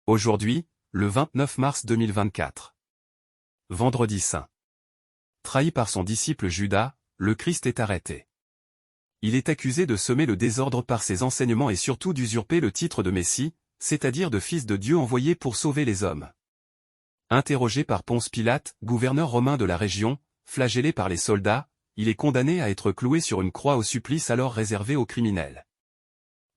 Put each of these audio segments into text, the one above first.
Aujourd'hui, le 29 mars 2024. Vendredi saint. Trahi par son disciple Judas, le Christ est arrêté. Il est accusé de semer le désordre par ses enseignements et surtout d'usurper le titre de Messie, c'est-à-dire de Fils de Dieu envoyé pour sauver les hommes. Interrogé par Ponce Pilate, gouverneur romain de la région, flagellé par les soldats, il est condamné à être cloué sur une croix au supplice alors réservé aux criminels.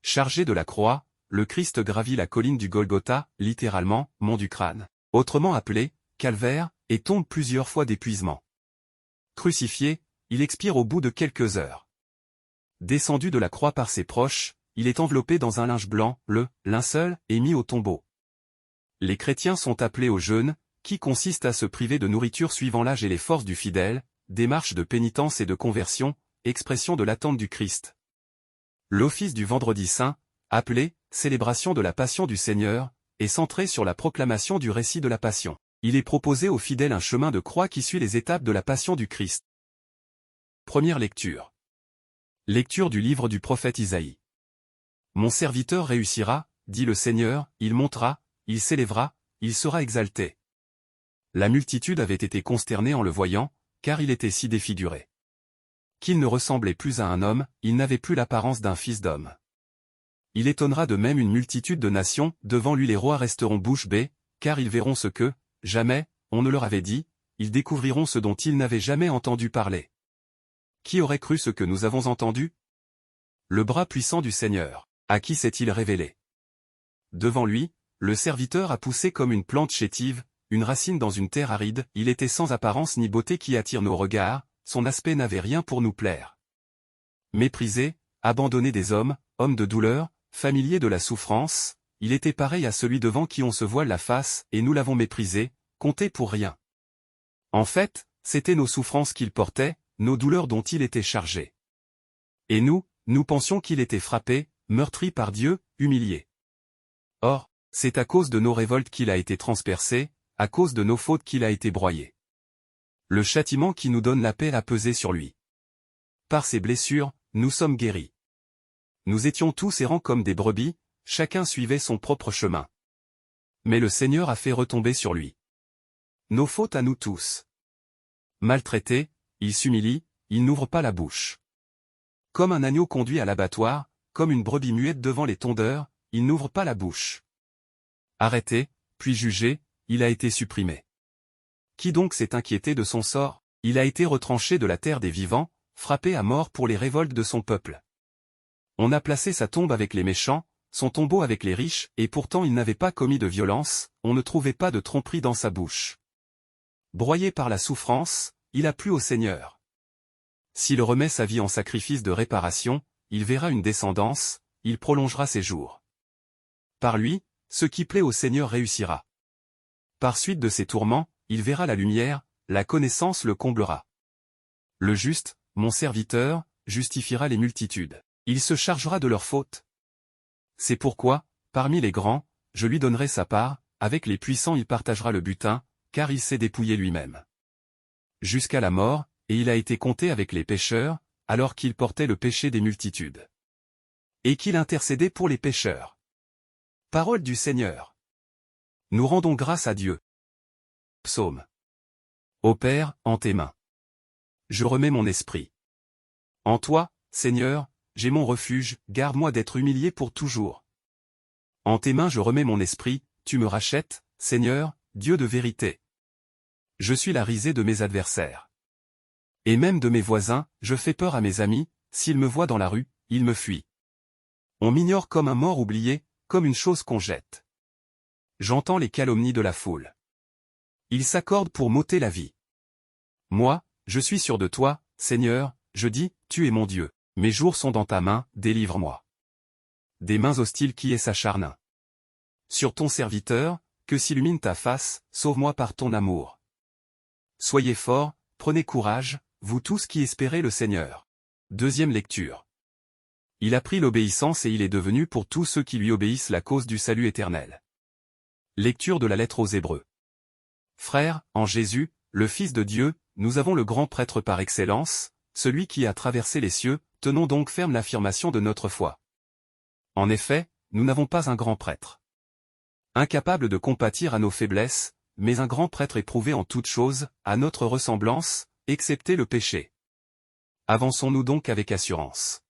Chargé de la croix, le Christ gravit la colline du Golgotha, littéralement, mont du crâne, autrement appelé calvaire, et tombe plusieurs fois d'épuisement. Crucifié, il expire au bout de quelques heures. Descendu de la croix par ses proches, il est enveloppé dans un linge blanc, le linceul, et mis au tombeau. Les chrétiens sont appelés au jeûne, qui consiste à se priver de nourriture suivant l'âge et les forces du fidèle, démarche de pénitence et de conversion, expression de l'attente du Christ. L'office du Vendredi saint, appelé « Célébration de la Passion du Seigneur », est centré sur la proclamation du récit de la Passion. Il est proposé aux fidèles un chemin de croix qui suit les étapes de la Passion du Christ. Première lecture. Lecture du livre du prophète Isaïe. Mon serviteur réussira, dit le Seigneur, il montera, il s'élèvera, il sera exalté. La multitude avait été consternée en le voyant, car il était si défiguré. Qu'il ne ressemblait plus à un homme, il n'avait plus l'apparence d'un fils d'homme. Il étonnera de même une multitude de nations, devant lui les rois resteront bouche bée, car ils verront ce que, jamais, on ne leur avait dit, ils découvriront ce dont ils n'avaient jamais entendu parler. Qui aurait cru ce que nous avons entendu? Le bras puissant du Seigneur, à qui s'est-il révélé? Devant lui, le serviteur a poussé comme une plante chétive, une racine dans une terre aride, il était sans apparence ni beauté qui attire nos regards, son aspect n'avait rien pour nous plaire. Méprisé, abandonné des hommes, homme de douleur, familier de la souffrance, il était pareil à celui devant qui on se voile la face, et nous l'avons méprisé, compté pour rien. En fait, c'étaient nos souffrances qu'il portait, nos douleurs dont il était chargé. Et nous pensions qu'il était frappé, meurtri par Dieu, humilié. Or, c'est à cause de nos révoltes qu'il a été transpercé, à cause de nos fautes qu'il a été broyé. Le châtiment qui nous donne la paix a pesé sur lui. Par ses blessures, nous sommes guéris. Nous étions tous errants comme des brebis, chacun suivait son propre chemin. Mais le Seigneur a fait retomber sur lui nos fautes à nous tous. Maltraité, il s'humilie, il n'ouvre pas la bouche. Comme un agneau conduit à l'abattoir, comme une brebis muette devant les tondeurs, il n'ouvre pas la bouche. Arrêté, puis jugé, il a été supprimé. Qui donc s'est inquiété de son sort? Il a été retranché de la terre des vivants, frappé à mort pour les révoltes de son peuple. On a placé sa tombe avec les méchants, son tombeau avec les riches, et pourtant il n'avait pas commis de violence, on ne trouvait pas de tromperie dans sa bouche. Broyé par la souffrance, il a plu au Seigneur. S'il remet sa vie en sacrifice de réparation, il verra une descendance, il prolongera ses jours. Par lui, ce qui plaît au Seigneur réussira. Par suite de ses tourments, il verra la lumière, la connaissance le comblera. Le juste, mon serviteur, justifiera les multitudes. Il se chargera de leurs fautes. C'est pourquoi, parmi les grands, je lui donnerai sa part, avec les puissants il partagera le butin, car il s'est dépouillé lui-même. Jusqu'à la mort, et il a été compté avec les pécheurs, alors qu'il portait le péché des multitudes. Et qu'il intercédait pour les pécheurs. Parole du Seigneur. Nous rendons grâce à Dieu. Psaume. Ô Père, en tes mains. Je remets mon esprit. En toi, Seigneur, j'ai mon refuge, garde-moi d'être humilié pour toujours. En tes mains je remets mon esprit, tu me rachètes, Seigneur, Dieu de vérité. Je suis la risée de mes adversaires. Et même de mes voisins, je fais peur à mes amis, s'ils me voient dans la rue, ils me fuient. On m'ignore comme un mort oublié, comme une chose qu'on jette. J'entends les calomnies de la foule. Ils s'accordent pour m'ôter la vie. Moi, je suis sûr de toi, Seigneur, je dis, tu es mon Dieu. Mes jours sont dans ta main, délivre-moi. Des mains hostiles qui s'acharnent sur ton serviteur, que s'illumine ta face, sauve-moi par ton amour. Soyez forts, prenez courage, vous tous qui espérez le Seigneur. Deuxième lecture. Il a pris l'obéissance et il est devenu pour tous ceux qui lui obéissent la cause du salut éternel. Lecture de la lettre aux Hébreux. Frères, en Jésus, le Fils de Dieu, nous avons le grand prêtre par excellence, celui qui a traversé les cieux, tenons donc ferme l'affirmation de notre foi. En effet, nous n'avons pas un grand prêtre. incapable de compatir à nos faiblesses, mais un grand prêtre éprouvé en toutes choses, à notre ressemblance, excepté le péché. Avançons-nous donc avec assurance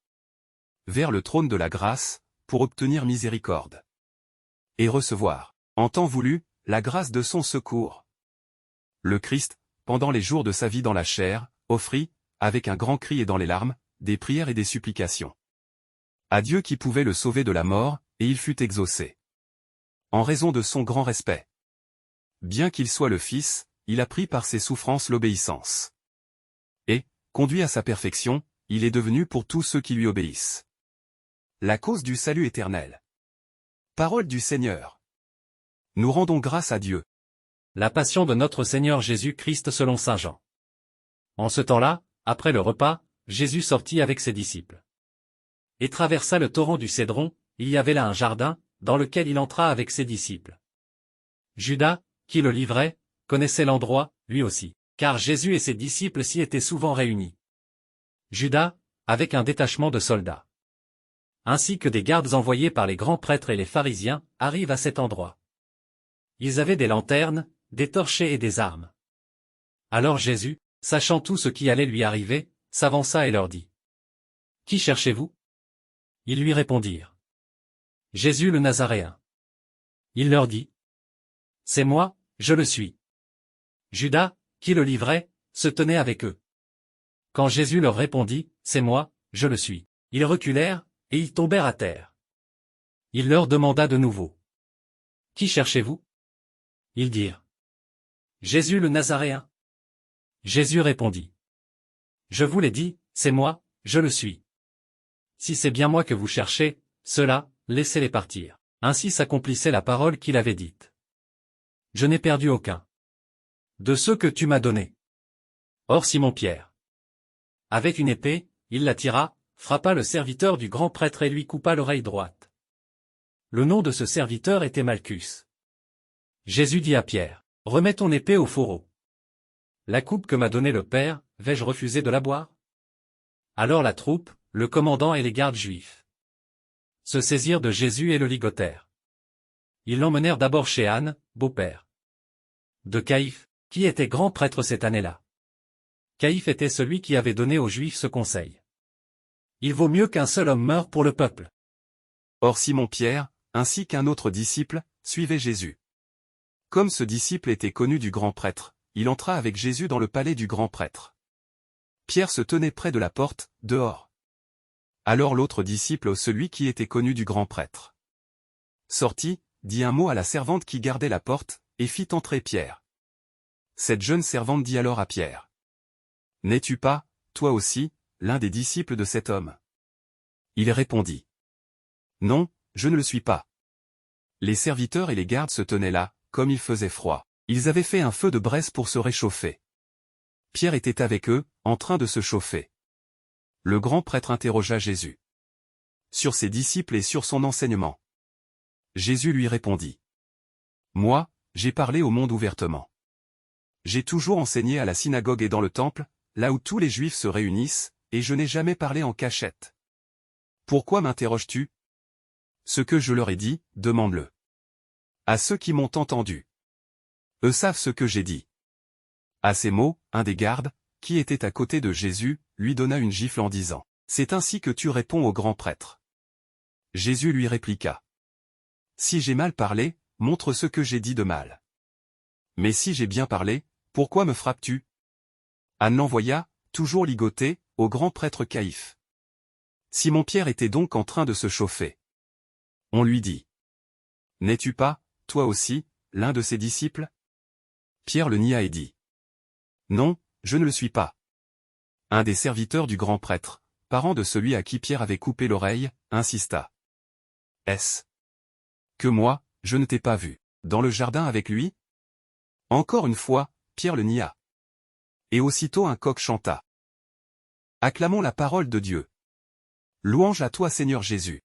vers le trône de la grâce, pour obtenir miséricorde et recevoir, en temps voulu, la grâce de son secours. Le Christ, pendant les jours de sa vie dans la chair, offrit, avec un grand cri et dans les larmes, des prières et des supplications à Dieu qui pouvait le sauver de la mort, et il fut exaucé. En raison de son grand respect. Bien qu'il soit le Fils, il a pris par ses souffrances l'obéissance. Et, conduit à sa perfection, il est devenu pour tous ceux qui lui obéissent la cause du salut éternel. Parole du Seigneur. Nous rendons grâce à Dieu. La passion de notre Seigneur Jésus-Christ selon saint Jean. En ce temps-là, après le repas, Jésus sortit avec ses disciples et traversa le torrent du Cédron. Il y avait là un jardin, dans lequel il entra avec ses disciples. Judas, qui le livrait, connaissait l'endroit, lui aussi, car Jésus et ses disciples s'y étaient souvent réunis. Judas, avec un détachement de soldats, ainsi que des gardes envoyés par les grands prêtres et les pharisiens, arrivent à cet endroit. Ils avaient des lanternes, des torchets et des armes. Alors Jésus, sachant tout ce qui allait lui arriver, s'avança et leur dit : « Qui cherchez-vous ? » Ils lui répondirent : « Jésus le Nazaréen. » Il leur dit : « C'est moi, je le suis. » Judas, qui le livrait, se tenait avec eux. Quand Jésus leur répondit : « C'est moi, je le suis », ils reculèrent, et ils tombèrent à terre. Il leur demanda de nouveau : « Qui cherchez-vous ? » Ils dirent : « Jésus le Nazaréen. » Jésus répondit : « Je vous l'ai dit, c'est moi, je le suis. Si c'est bien moi que vous cherchez, ceux-là, laissez-les partir. » Ainsi s'accomplissait la parole qu'il avait dite. « Je n'ai perdu aucun de ceux que tu m'as donnés. » Or Simon-Pierre, avec une épée, il la tira, frappa le serviteur du grand prêtre et lui coupa l'oreille droite. Le nom de ce serviteur était Malchus. Jésus dit à Pierre : « Remets ton épée au fourreau. La coupe que m'a donnée le Père, vais-je refuser de la boire ? » Alors la troupe, le commandant et les gardes juifs se saisirent de Jésus et le ligotèrent. Ils l'emmenèrent d'abord chez Anne, beau-père de Caïphe, qui était grand prêtre cette année-là. Caïphe était celui qui avait donné aux Juifs ce conseil : il vaut mieux qu'un seul homme meure pour le peuple. Or Simon-Pierre, ainsi qu'un autre disciple, suivait Jésus. Comme ce disciple était connu du grand prêtre, il entra avec Jésus dans le palais du grand prêtre. Pierre se tenait près de la porte, dehors. Alors l'autre disciple, celui qui était connu du grand prêtre, sortit, dit un mot à la servante qui gardait la porte, et fit entrer Pierre. Cette jeune servante dit alors à Pierre : « N'es-tu pas, toi aussi, l'un des disciples de cet homme ? » Il répondit : « Non, je ne le suis pas. » Les serviteurs et les gardes se tenaient là, comme il faisait froid. Ils avaient fait un feu de braise pour se réchauffer. Pierre était avec eux, en train de se chauffer. Le grand prêtre interrogea Jésus sur ses disciples et sur son enseignement. Jésus lui répondit : « Moi, j'ai parlé au monde ouvertement. J'ai toujours enseigné à la synagogue et dans le temple, là où tous les Juifs se réunissent, et je n'ai jamais parlé en cachette. Pourquoi m'interroges-tu ? Ce que je leur ai dit, demande-le à ceux qui m'ont entendu. Eux savent ce que j'ai dit. » À ces mots, un des gardes, qui était à côté de Jésus, lui donna une gifle en disant : « C'est ainsi que tu réponds au grand prêtre. » Jésus lui répliqua : « Si j'ai mal parlé, montre ce que j'ai dit de mal. Mais si j'ai bien parlé, pourquoi me frappes-tu ? » Anne l'envoya, toujours ligoté, au grand prêtre Caïphe. Simon-Pierre était donc en train de se chauffer. On lui dit : « N'es-tu pas, toi aussi, l'un de ses disciples ? » Pierre le nia et dit : « Non, je ne le suis pas. » Un des serviteurs du grand prêtre, parent de celui à qui Pierre avait coupé l'oreille, insista : « Est-ce que moi, je ne t'ai pas vu dans le jardin avec lui ? » Encore une fois, Pierre le nia. Et aussitôt un coq chanta. Acclamons la parole de Dieu. Louange à toi Seigneur Jésus.